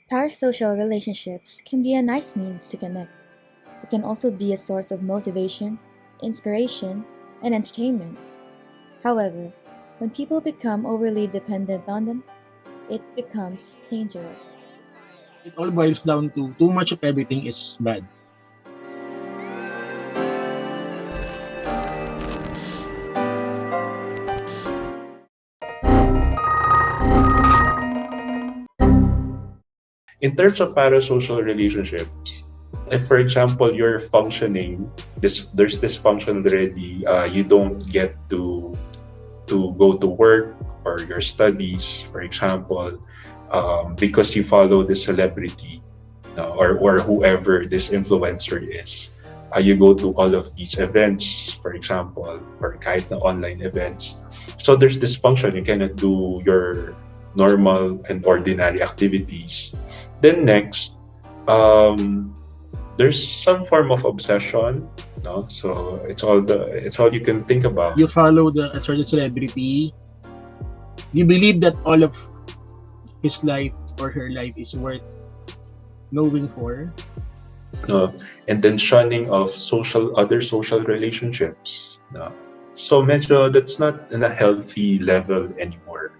Parasocial relationships can be a nice means to connect. It can also be a source of motivation, inspiration, and entertainment. However, when people become overly dependent on them, it becomes dangerous. It all boils down to too much of everything is bad. In terms of parasocial relationships, if for example you're functioning, there's dysfunction already, you don't get to go to work or your studies, for example, because you follow the celebrity, or whoever this influencer is. You go to all of these events, for example, or kahit na online events. So there's dysfunction. You cannot do your normal and ordinary activities. Then next, um, there's some form of obsession. No, so it's all you can think about. You follow a certain celebrity. You believe that all of his life or her life is worth knowing for. No, and then shunning of other social relationships. No. So medyo that's not in a healthy level anymore.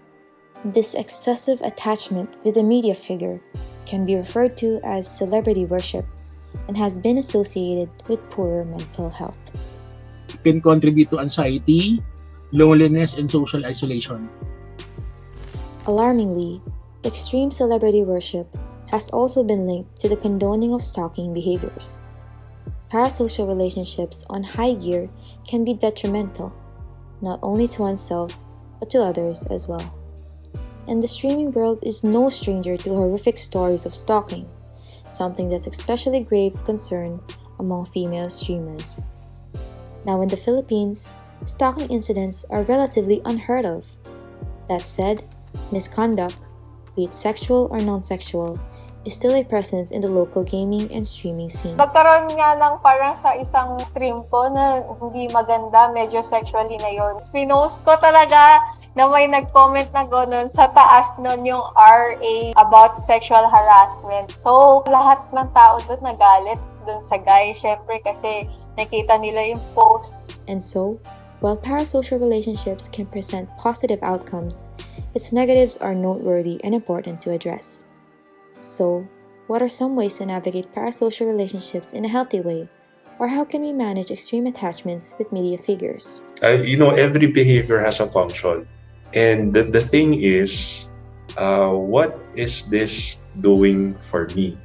This excessive attachment with a media figure can be referred to as celebrity worship and has been associated with poorer mental health. It can contribute to anxiety, loneliness, and social isolation. Alarmingly, extreme celebrity worship has also been linked to the condoning of stalking behaviors. Parasocial relationships on high gear can be detrimental, not only to oneself, but to others as well. And the streaming world is no stranger to horrific stories of stalking, something that's especially grave concern among female streamers. Now in the Philippines, stalking incidents are relatively unheard of. That said, misconduct, be it sexual or non-sexual, is still a presence in the local gaming and streaming scene. Nagkaroon nga ng parang sa isang stream ko na hindi maganda, medyo sexually na yun. Pinost ko talaga na may nag-comment na gano'n sa taas nun yung RA about sexual harassment. So, lahat ng tao doon nagalit doon sa guy, syempre kasi nakita nila yung post. And so, while parasocial relationships can present positive outcomes, its negatives are noteworthy and important to address. So, what are some ways to navigate parasocial relationships in a healthy way? Or how can we manage extreme attachments with media figures? Every behavior has a function. And the thing is, what is this doing for me?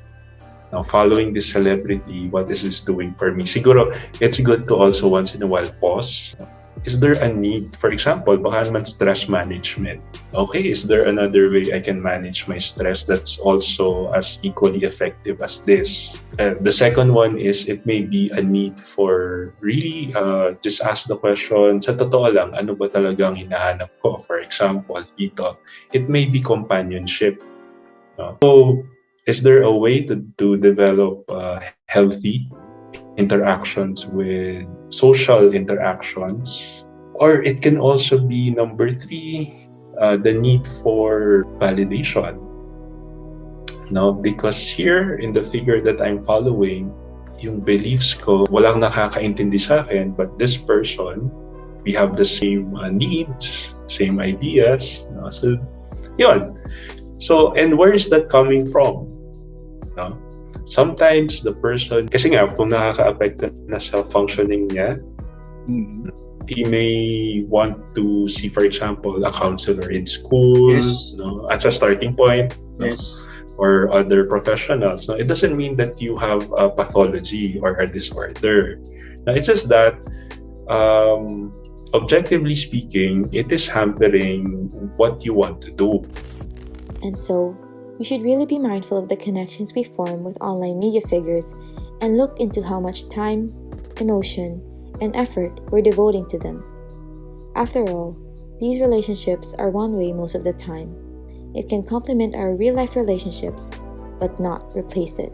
Now, following this celebrity, what is this doing for me? Siguro, it's good to also once in a while pause. Is there a need, for example, baka naman stress management? Okay, is there another way I can manage my stress that's also as equally effective as this? The second one is it may be a need for really just ask the question, sa totoo lang, ano ba talagang hinahanap ko? For example, dito, it may be companionship. No? So, is there a way to develop healthy interactions with social interactions? Or it can also be number 3, the need for validation. No, because here in the figure that I'm following, yung beliefs ko, walang nakakaintindi sa akin, but this person, we have the same needs, same ideas. No? So, yun. So, and where is that coming from? No? Sometimes the person, kasi nga, kung nakaka-affect na sa functioning niya, he may want to see, for example, a counselor in school, Yes. no, as a starting point, no, Yes. or other professionals. No, it doesn't mean that you have a pathology or a disorder. No, it's just that, objectively speaking, it is hampering what you want to do. And so, we should really be mindful of the connections we form with online media figures and look into how much time, emotion, and effort we're devoting to them. After all, these relationships are one way most of the time. It can complement our real-life relationships, but not replace it.